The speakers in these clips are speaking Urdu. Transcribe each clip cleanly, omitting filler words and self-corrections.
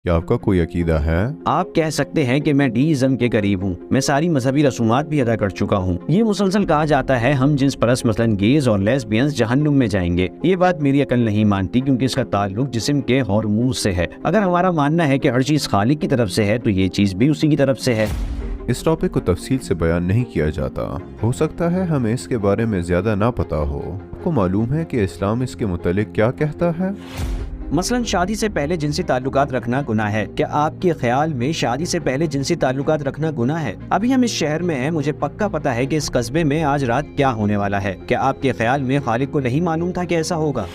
کیا آپ کا کوئی عقیدہ ہے؟ آپ کہہ سکتے ہیں کہ میں ڈیزم کے قریب ہوں، میں ساری مذہبی رسومات بھی ادا کر چکا ہوں۔ یہ مسلسل کہا جاتا ہے ہم جنس پرست مثلاً گیز اور لیسبینز جہنم میں جائیں گے۔ یہ بات میری عقل نہیں مانتی کیونکہ اس کا تعلق جسم کے ہارمونز سے ہے۔ اگر ہمارا ماننا ہے کہ ہر چیز خالق کی طرف سے ہے تو یہ چیز بھی اسی کی طرف سے ہے۔ اس ٹاپک کو تفصیل سے بیان نہیں کیا جاتا، ہو سکتا ہے ہمیں اس کے بارے میں زیادہ نہ پتا ہو۔ آپ کو معلوم ہے کہ اسلام اس کے متعلق کیا کہتا ہے؟ مثلاً شادی سے پہلے جنسی تعلقات رکھنا گناہ ہے۔ کیا آپ کے خیال میں شادی سے پہلے جنسی تعلقات رکھنا گناہ ہے؟ ابھی ہم اس شہر میں ہیں، مجھے پکا پتا ہے کہ اس قصبے میں آج رات کیا ہونے والا ہے۔ کیا آپ کے خیال میں خالق کو نہیں معلوم تھا کہ ایسا ہوگا؟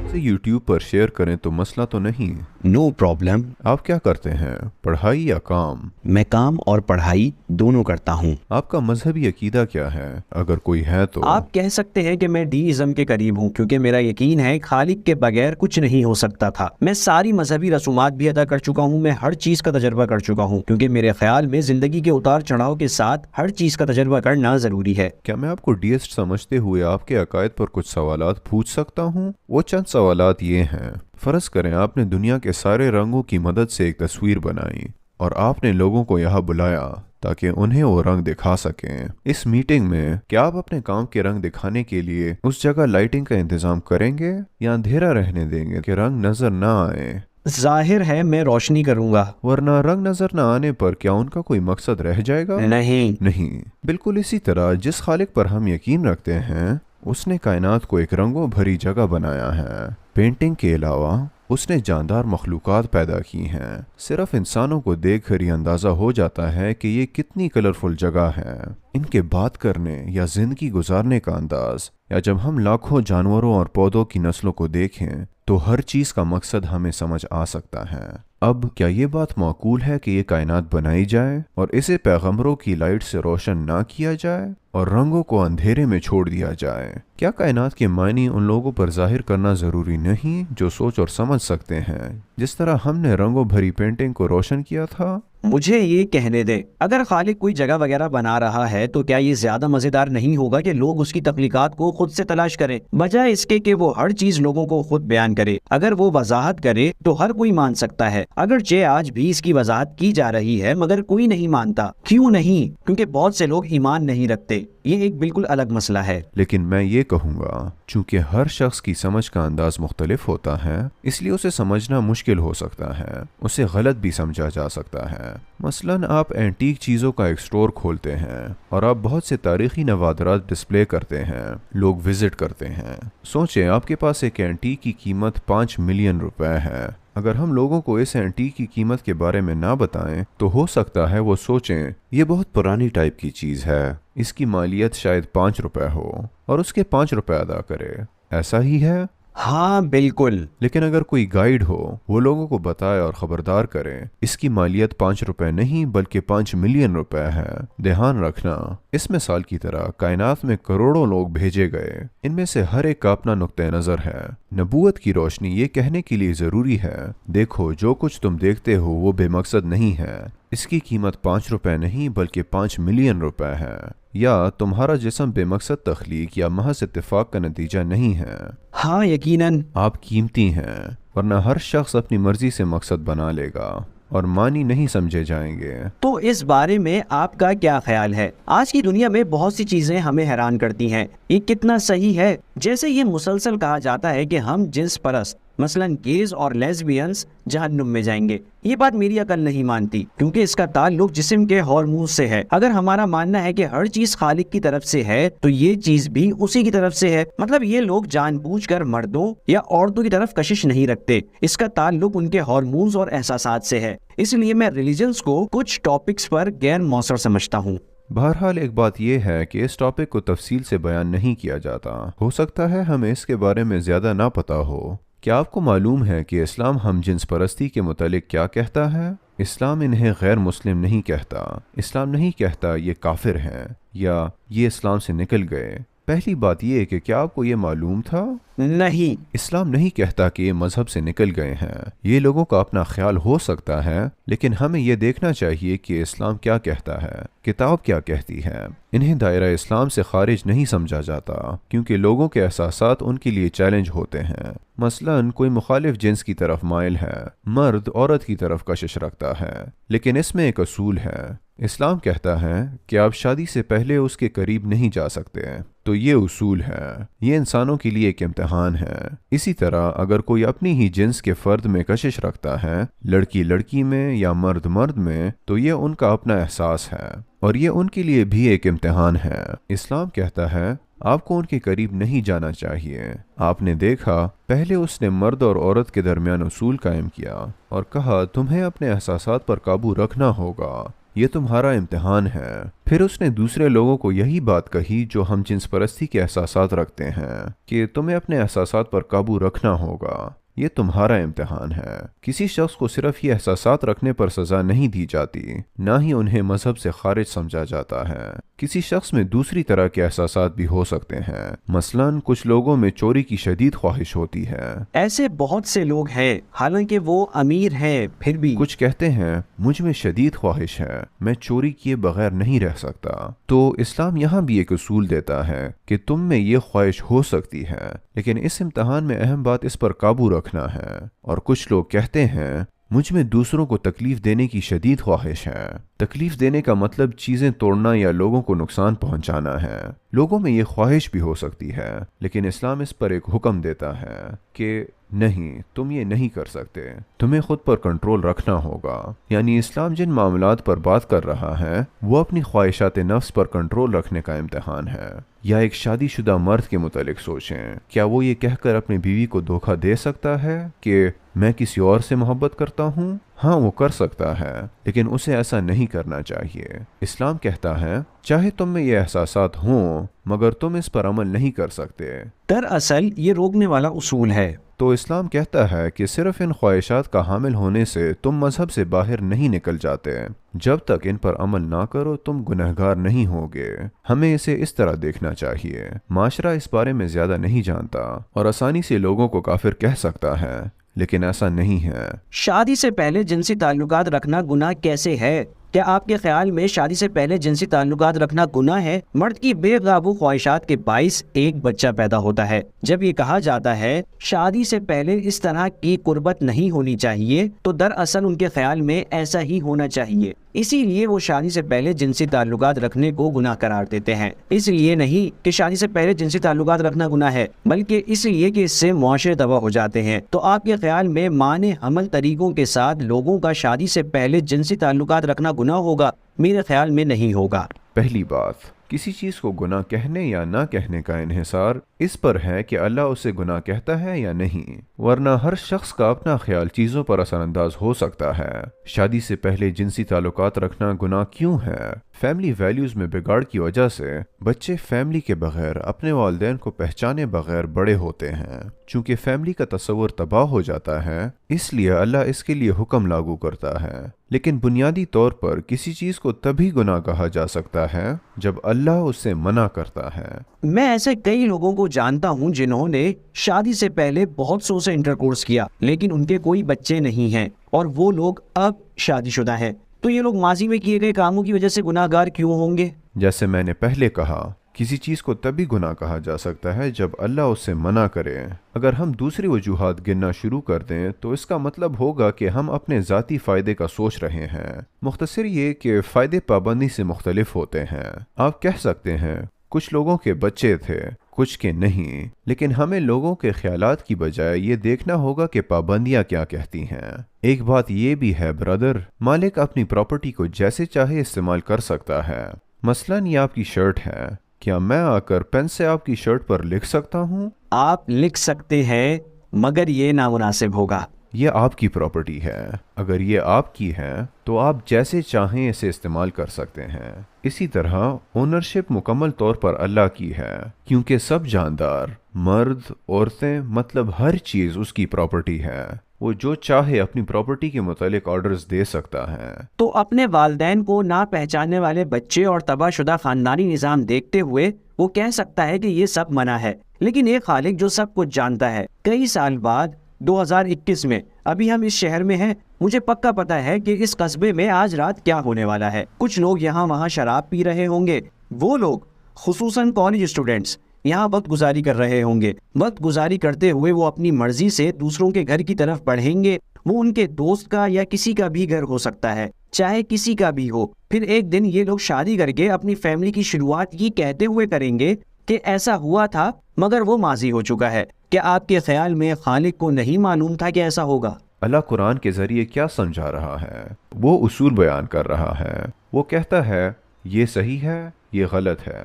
اسے یوٹیوب پر شیئر کریں تو مسئلہ تو نہیں۔ No problem. آپ کیا کرتے ہیں، پڑھائی یا کام؟ میں کام اور پڑھائی دونوں کرتا ہوں۔ آپ کا مذہبی عقیدہ کیا ہے، اگر کوئی ہے تو؟ آپ کہہ سکتے ہیں کہ میں ڈیزم کے قریب ہوں کیونکہ میرا یقین ہے خالق کے بغیر کچھ نہیں ہو سکتا تھا۔ میں ساری مذہبی رسومات بھی ادا کر چکا ہوں، میں ہر چیز کا تجربہ کر چکا ہوں کیونکہ میرے خیال میں زندگی کے اتار چڑھاؤ کے ساتھ ہر چیز کا تجربہ کرنا ضروری ہے۔ کیا میں آپ کو ڈیسٹ سمجھتے ہوئے آپ کے عقائد پر کچھ سوالات پوچھ سکتا ہوں؟ وہ چند سوالات یہ ہیں۔ فرض کریں آپ نے دنیا کے سارے رنگوں کی مدد سے ایک تصویر بنائی اور آپ نے لوگوں کو یہاں بلایا تاکہ انہیں وہ رنگ دکھا سکیں۔ اس میٹنگ میں کیا آپ اپنے کام کے رنگ دکھانے کے لیے اس جگہ لائٹنگ کا انتظام کریں گے یا اندھیرا رہنے دیں گے کہ رنگ نظر نہ آئے؟ ظاہر ہے میں روشنی کروں گا۔ ورنہ رنگ نظر نہ آنے پر کیا ان کا کوئی مقصد رہ جائے گا؟ نہیں۔ بالکل اسی طرح جس خالق پر ہم یقین رکھتے ہیں اس نے کائنات کو ایک رنگوں بھری جگہ بنایا ہے۔ پینٹنگ کے علاوہ اس نے جاندار مخلوقات پیدا کی ہیں۔ صرف انسانوں کو دیکھ کر یہ اندازہ ہو جاتا ہے کہ یہ کتنی کلرفل جگہ ہے۔ ان کے بات کرنے یا زندگی گزارنے کا انداز، یا جب ہم لاکھوں جانوروں اور پودوں کی نسلوں کو دیکھیں تو ہر چیز کا مقصد ہمیں سمجھ آ سکتا ہے۔ اب کیا یہ بات معقول ہے کہ یہ کائنات بنائی جائے اور اسے پیغمبروں کی لائٹ سے روشن نہ کیا جائے اور رنگوں کو اندھیرے میں چھوڑ دیا جائے؟ کیا کائنات کے معنی ان لوگوں پر ظاہر کرنا ضروری نہیں جو سوچ اور سمجھ سکتے ہیں، جس طرح ہم نے رنگوں بھری پینٹنگ کو روشن کیا تھا؟ مجھے یہ کہنے دے، اگر خالق کوئی جگہ وغیرہ بنا رہا ہے تو کیا یہ زیادہ مزیدار نہیں ہوگا کہ لوگ اس کی تخلیقات کو خود سے تلاش کریں بجائے اس کے کہ وہ ہر چیز لوگوں کو خود بیان کرے؟ اگر وہ وضاحت کرے تو ہر کوئی مان سکتا ہے، اگرچہ آج بھی اس کی وضاحت کی جا رہی ہے مگر کوئی نہیں مانتا۔ کیوں نہیں؟ کیونکہ بہت سے لوگ ایمان نہیں رکھتے۔ یہ ایک بالکل الگ مسئلہ ہے۔ لیکن میں یہ کہوں گا، چونکہ ہر شخص کی سمجھ کا انداز مختلف ہوتا ہے اس لیے اسے سمجھنا مشکل ہو سکتا ہے، اسے غلط بھی سمجھا جا سکتا ہے۔ مثلاً آپ اینٹیک چیزوں کا ایک سٹور کھولتے ہیں اور آپ بہت سے تاریخی نوادرات ڈسپلے کرتے ہیں، لوگ وزٹ کرتے ہیں۔ سوچیں آپ کے پاس ایک اینٹیک کی قیمت 5 ملین روپے ہے۔ اگر ہم لوگوں کو اس اینٹیک کی قیمت کے بارے میں نہ بتائیں تو ہو سکتا ہے وہ سوچیں یہ بہت پرانی ٹائپ کی چیز ہے، اس کی مالیت شاید 5 روپے ہو، اور اس کے 5 روپے ادا کرے۔ ایسا ہی ہے؟ ہاں بالکل۔ لیکن اگر کوئی گائیڈ ہو، وہ لوگوں کو بتائے اور خبردار کرے اس کی مالیت 5 روپے نہیں بلکہ 5 ملین روپے ہے۔ دھیان رکھنا، اس مثال کی طرح کائنات میں کروڑوں لوگ بھیجے گئے، ان میں سے ہر ایک کا اپنا نقطہ نظر ہے۔ نبوت کی روشنی یہ کہنے کے لیے ضروری ہے، دیکھو جو کچھ تم دیکھتے ہو وہ بے مقصد نہیں ہے، اس کی قیمت 5 روپے نہیں بلکہ 5 ملین روپے ہے۔ یا تمہارا جسم بے مقصد تخلیق یا محض اتفاق کا نتیجہ نہیں ہے۔ ہاں یقیناً۔ آپ قیمتی ہیں، ورنہ ہر شخص اپنی مرضی سے مقصد بنا لے گا اور معنی نہیں سمجھے جائیں گے۔ تو اس بارے میں آپ کا کیا خیال ہے؟ آج کی دنیا میں بہت سی چیزیں ہمیں حیران کرتی ہیں، یہ کتنا صحیح ہے؟ جیسے یہ مسلسل کہا جاتا ہے کہ ہم جنس پرست مثلاً گیز اور لیسبینز جہنم میں جائیں گے۔ یہ بات میری عقل نہیں مانتی کیونکہ اس کا تعلق جسم کے ہارمونز سے ہے۔ اگر ہمارا ماننا ہے کہ ہر چیز خالق کی طرف سے ہے تو یہ چیز بھی اسی کی طرف سے ہے۔ مطلب یہ لوگ جان بوجھ کر مردوں یا عورتوں کی طرف کشش نہیں رکھتے، اس کا تعلق ان کے ہارمونز اور احساسات سے ہے۔ اس لیے میں ریلیجنز کو کچھ ٹاپکس پر غیر مؤثر سمجھتا ہوں۔ بہرحال ایک بات یہ ہے کہ اس ٹاپک کو تفصیل سے بیان نہیں کیا جاتا، ہو سکتا ہے ہمیں اس کے بارے میں زیادہ نہ پتا ہو۔ کیا آپ کو معلوم ہے کہ اسلام ہم جنس پرستی کے متعلق کیا کہتا ہے؟ اسلام انہیں غیر مسلم نہیں کہتا، اسلام نہیں کہتا یہ کافر ہیں یا یہ اسلام سے نکل گئے۔ پہلی بات یہ کہ کیا آپ کو یہ معلوم تھا؟ نہیں۔ اسلام نہیں کہتا کہ یہ مذہب سے نکل گئے ہیں، یہ لوگوں کا اپنا خیال ہو سکتا ہے، لیکن ہمیں یہ دیکھنا چاہیے کہ اسلام کیا کہتا ہے، کتاب کیا کہتی ہے۔ انہیں دائرہ اسلام سے خارج نہیں سمجھا جاتا کیونکہ لوگوں کے احساسات ان کے لیے چیلنج ہوتے ہیں۔ مثلاً کوئی مخالف جنس کی طرف مائل ہے، مرد عورت کی طرف کشش رکھتا ہے، لیکن اس میں ایک اصول ہے۔ اسلام کہتا ہے کہ آپ شادی سے پہلے اس کے قریب نہیں جا سکتے، تو یہ اصول ہے، یہ انسانوں کے لیے ایک امتحان ہے۔ اسی طرح اگر کوئی اپنی ہی جنس کے فرد میں کشش رکھتا ہے، لڑکی لڑکی میں یا مرد مرد میں، تو یہ ان کا اپنا احساس ہے اور یہ ان کے لیے بھی ایک امتحان ہے۔ اسلام کہتا ہے آپ کو ان کے قریب نہیں جانا چاہیے۔ آپ نے دیکھا پہلے اس نے مرد اور عورت کے درمیان اصول قائم کیا اور کہا تمہیں اپنے احساسات پر قابو رکھنا ہوگا، یہ تمہارا امتحان ہے۔ پھر اس نے دوسرے لوگوں کو یہی بات کہی جو ہم جنس پرستی کے احساسات رکھتے ہیں کہ تمہیں اپنے احساسات پر قابو رکھنا ہوگا، یہ تمہارا امتحان ہے۔ کسی شخص کو صرف یہ احساسات رکھنے پر سزا نہیں دی جاتی، نہ ہی انہیں مذہب سے خارج سمجھا جاتا ہے۔ کسی شخص میں دوسری طرح کے احساسات بھی ہو سکتے ہیں، مثلاً کچھ لوگوں میں چوری کی شدید خواہش ہوتی ہے۔ ایسے بہت سے لوگ ہیں حالانکہ وہ امیر ہیں پھر بھی کچھ کہتے ہیں مجھ میں شدید خواہش ہے، میں چوری کیے بغیر نہیں رہ سکتا۔ تو اسلام یہاں بھی ایک اصول دیتا ہے کہ تم میں یہ خواہش ہو سکتی ہے، لیکن اس امتحان میں اہم بات اس پر قابو رکھنا ہے۔ اور کچھ لوگ کہتے ہیں مجھ میں دوسروں کو تکلیف دینے کی شدید خواہش ہے۔ تکلیف دینے کا مطلب چیزیں توڑنا یا لوگوں کو نقصان پہنچانا ہے۔ لوگوں میں یہ خواہش بھی ہو سکتی ہے، لیکن اسلام اس پر ایک حکم دیتا ہے کہ نہیں، تم یہ نہیں کر سکتے، تمہیں خود پر کنٹرول رکھنا ہوگا۔ یعنی اسلام جن معاملات پر بات کر رہا ہے وہ اپنی خواہشات نفس پر کنٹرول رکھنے کا امتحان ہے۔ یا ایک شادی شدہ مرد کے متعلق سوچیں، کیا وہ یہ کہہ کر اپنی بیوی کو دھوکہ دے سکتا ہے کہ میں کسی اور سے محبت کرتا ہوں؟ ہاں وہ کر سکتا ہے، لیکن اسے ایسا نہیں کرنا چاہیے۔ اسلام کہتا ہے چاہے تم میں یہ احساسات ہوں مگر تم اس پر عمل نہیں کر سکتے۔ دراصل یہ روکنے والا اصول ہے۔ تو اسلام کہتا ہے کہ صرف ان خواہشات کا حامل ہونے سے تم مذہب سے باہر نہیں نکل جاتے۔ جب تک ان پر عمل نہ کرو تم گنہگار نہیں ہوگے۔ ہمیں اسے اس طرح دیکھنا چاہیے۔ معاشرہ اس بارے میں زیادہ نہیں جانتا اور آسانی سے لوگوں کو کافر کہہ سکتا ہے، لیکن ایسا نہیں ہے۔ شادی سے پہلے جنسی تعلقات رکھنا گناہ کیسے ہے؟ کیا آپ کے خیال میں شادی سے پہلے جنسی تعلقات رکھنا گناہ ہے؟ مرد کی بے قابو خواہشات کے باعث ایک بچہ پیدا ہوتا ہے۔ جب یہ کہا جاتا ہے شادی سے پہلے اس طرح کی قربت نہیں ہونی چاہیے، تو دراصل ان کے خیال میں ایسا ہی ہونا چاہیے۔ اسی لیے وہ شادی سے پہلے جنسی تعلقات رکھنے کو گناہ قرار دیتے ہیں۔ اس لیے نہیں کہ شادی سے پہلے جنسی تعلقات رکھنا گناہ ہے، بلکہ اس لیے کہ اس سے معاشرے تباہ ہو جاتے ہیں۔ تو آپ کے خیال میں معنی حمل طریقوں کے ساتھ لوگوں کا شادی سے پہلے جنسی تعلقات رکھنا گناہ ہوگا؟ میرے خیال میں نہیں ہوگا۔ پہلی بات، کسی چیز کو گناہ کہنے یا نہ کہنے کا انحصار اس پر ہے کہ اللہ اسے گناہ کہتا ہے یا نہیں، ورنہ ہر شخص کا اپنا خیال چیزوں پر اثر انداز ہو سکتا ہے۔ شادی سے پہلے جنسی تعلقات رکھنا گناہ کیوں ہے؟ فیملی ویلیوز میں بگاڑ کی وجہ سے بچے فیملی کے بغیر اپنے والدین کو پہچانے بغیر بڑے ہوتے ہیں۔ چونکہ فیملی کا تصور تباہ ہو جاتا ہے، اس لیے اللہ اس کے لیے حکم لاگو کرتا ہے۔ لیکن بنیادی طور پر کسی چیز کو تبھی گناہ کہا جا سکتا ہے جب اللہ اس سے منع کرتا ہے۔ میں ایسے کئی لوگوں کو جانتا ہوں جنہوں نے شادی سے پہلے بہت سو سے انٹرکورس کیا، لیکن ان کے کوئی بچے نہیں ہیں اور وہ لوگ اب شادی شدہ ہیں۔ تو یہ لوگ ماضی میں کیے گئے کاموں کی وجہ سے گناہ گار کیوں ہوں گے؟ جیسے میں نے پہلے کہا، کسی چیز کو تبھی گناہ کہا جا سکتا ہے جب اللہ اس سے منع کرے۔ اگر ہم دوسری وجوہات گننا شروع کر دیں تو اس کا مطلب ہوگا کہ ہم اپنے ذاتی فائدے کا سوچ رہے ہیں۔ مختصر یہ کہ فائدے پابندی سے مختلف ہوتے ہیں۔ آپ کہہ سکتے ہیں کچھ لوگوں کے بچے تھے، کچھ کے نہیں، لیکن ہمیں لوگوں کے خیالات کی بجائے یہ دیکھنا ہوگا کہ پابندیاں کیا کہتی ہیں۔ ایک بات یہ بھی ہے برادر، مالک اپنی پراپرٹی کو جیسے چاہے استعمال کر سکتا ہے۔ مثلاً یہ آپ کی شرٹ ہے، کیا میں آ کر پین سے آپ کی شرٹ پر لکھ سکتا ہوں؟ آپ لکھ سکتے ہیں، مگر یہ نامناسب ہوگا۔ یہ آپ کی پراپرٹی ہے، اگر یہ آپ کی ہے تو آپ جیسے چاہیں اسے استعمال کر سکتے ہیں۔ اسی طرح اونرشپ مکمل طور پر اللہ کی ہے، کیونکہ سب جاندار، مرد، عورتیں، مطلب ہر چیز اس کی پراپرٹی ہے۔ وہ جو چاہے اپنی پراپرٹی کے متعلق آرڈرز دے سکتا ہے۔ تو اپنے والدین کو نہ پہچاننے والے بچے اور تباہ شدہ خاندانی نظام دیکھتے ہوئے وہ کہہ سکتا ہے کہ یہ سب منع ہے، لیکن ایک خالق جو سب کچھ جانتا ہے۔ کئی سال بعد 2021 میں ابھی ہم اس شہر میں ہیں، مجھے پکا پتا ہے کہ اس قصبے میں آج رات کیا ہونے والا ہے۔ کچھ لوگ یہاں وہاں شراب پی رہے ہوں گے، وہ لوگ خصوصاً کالج اسٹوڈنٹس یہاں وقت گزاری کر رہے ہوں گے۔ وقت گزاری کرتے ہوئے وہ اپنی مرضی سے دوسروں کے گھر کی طرف بڑھیں گے، وہ ان کے دوست کا یا کسی کا بھی گھر ہو سکتا ہے، چاہے کسی کا بھی ہو۔ پھر ایک دن یہ لوگ شادی کر کے اپنی فیملی کی شروعات یہ کہتے ہوئے کریں گے کہ ایسا ہوا تھا مگر وہ ماضی ہو چکا ہے۔ کیا آپ کے خیال میں خالق کو نہیں معلوم تھا کہ ایسا ہوگا؟ اللہ قرآن کے ذریعے کیا سمجھا رہا ہے؟ وہ اصول بیان کر رہا ہے۔ وہ کہتا ہے یہ صحیح ہے، یہ غلط ہے،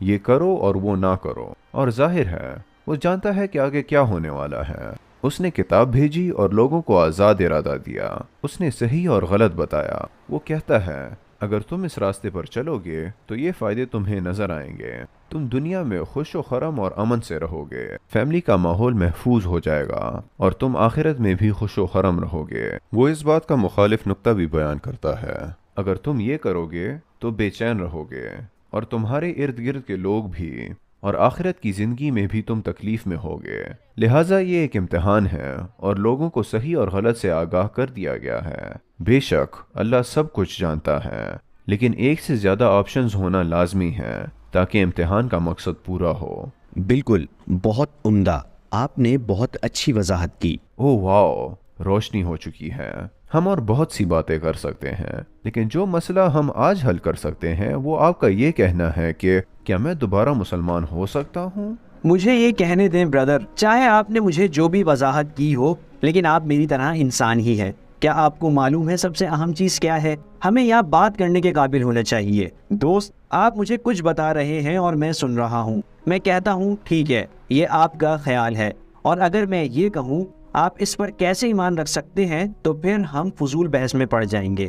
یہ کرو اور وہ نہ کرو، اور ظاہر ہے وہ جانتا ہے کہ آگے کیا ہونے والا ہے۔ اس نے کتاب بھیجی اور لوگوں کو آزاد ارادہ دیا۔ اس نے صحیح اور غلط بتایا۔ وہ کہتا ہے اگر تم اس راستے پر چلو گے تو یہ فائدے تمہیں نظر آئیں گے، تم دنیا میں خوش و خرم اور امن سے رہو گے، فیملی کا ماحول محفوظ ہو جائے گا، اور تم آخرت میں بھی خوش و خرم رہو گے۔ وہ اس بات کا مخالف نقطہ بھی بیان کرتا ہے، اگر تم یہ کرو گے تو بے چین رہو گے، اور تمہارے ارد گرد کے لوگ بھی، اور آخرت کی زندگی میں بھی تم تکلیف میں ہوگے۔ لہٰذا یہ ایک امتحان ہے اور لوگوں کو صحیح اور غلط سے آگاہ کر دیا گیا ہے۔ بے شک اللہ سب کچھ جانتا ہے، لیکن ایک سے زیادہ آپشنز ہونا لازمی ہے تاکہ امتحان کا مقصد پورا ہو۔ بالکل، بہت عمدہ، آپ نے بہت اچھی وضاحت کی۔ اوہ واو، روشنی ہو چکی ہے۔ ہم اور بہت سی باتیں کر سکتے ہیں، لیکن جو مسئلہ ہم آج حل کر سکتے ہیں وہ آپ کا یہ کہنا ہے کہ کیا میں دوبارہ مسلمان ہو سکتا ہوں؟ مجھے یہ کہنے دیں برادر، چاہے آپ نے مجھے جو بھی وضاحت کی ہو، لیکن آپ میری طرح انسان ہی ہے۔ کیا آپ کو معلوم ہے سب سے اہم چیز کیا ہے؟ ہمیں یہاں بات کرنے کے قابل ہونا چاہیے۔ دوست، آپ مجھے کچھ بتا رہے ہیں اور میں سن رہا ہوں۔ میں کہتا ہوں ٹھیک ہے، یہ آپ کا خیال ہے، اور اگر میں یہ کہوں آپ اس پر کیسے ایمان رکھ سکتے ہیں تو پھر ہم فضول بحث میں پڑ جائیں گے۔